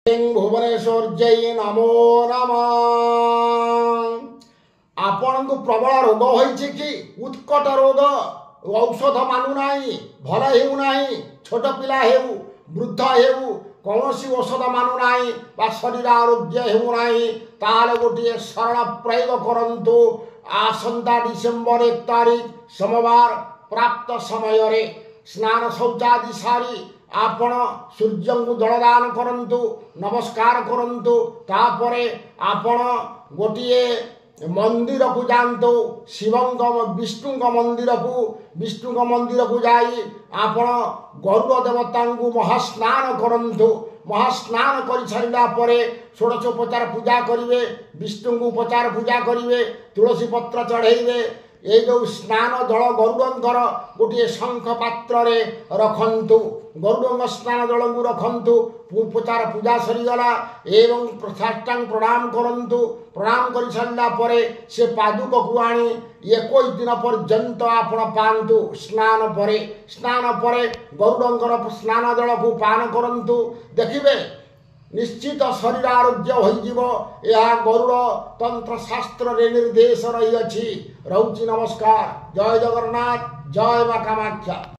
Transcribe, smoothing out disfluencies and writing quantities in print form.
भुवनेश्वर जय नमो नमः। आपण को प्रबल रोग होइछि कि उत्कट रोग औषध मानु नाही भल हेउ नाही छोट पिला हेउ वृद्ध हेउ कौनसी औषध मानु नाही बा शरीर आरोग्य हेउ नाही ताले गोटे सरल प्रयोग करंतु। आसंता डिसेम्बर 1 तारीख सोमवार प्राप्त समय रे स्नान शौचादि सारी आपण सूर्य को जलदान करंतु नमस्कार करंतु। तापरे आपण गोटे मंदिर को जानतु विष्णु मंदिर को जाई आपण गरुड़ देवता को महास्नान करंतु। महास्नान कर सारा पर षोडशोपचार पूजा करेंगे विष्णु को उपचार पूजा करेंगे तुलसी पत्र चढ़ेबे। ये जो स्नान जल गरुड़ंकर गोटे शंख पात्र रे रखंतु गरुड़ स्नान जल को रखंतु। उपचार पूजा सरीगला एवं साष्टांग प्रणाम करंतु। प्रणाम कर सारा पर से पादुक को आनी 21 दिन पर्यंत आपण पांतु। स्नान पर गरुड़ंकर स्नान जल को पान करंतु। देखिबे निश्चित शरीर आरोग्य हो गरुड़ तंत्र शास्त्र रे निर्देश रही अछि। रहुची नमस्कार। जय जगन्नाथ जय मां कामाख्या।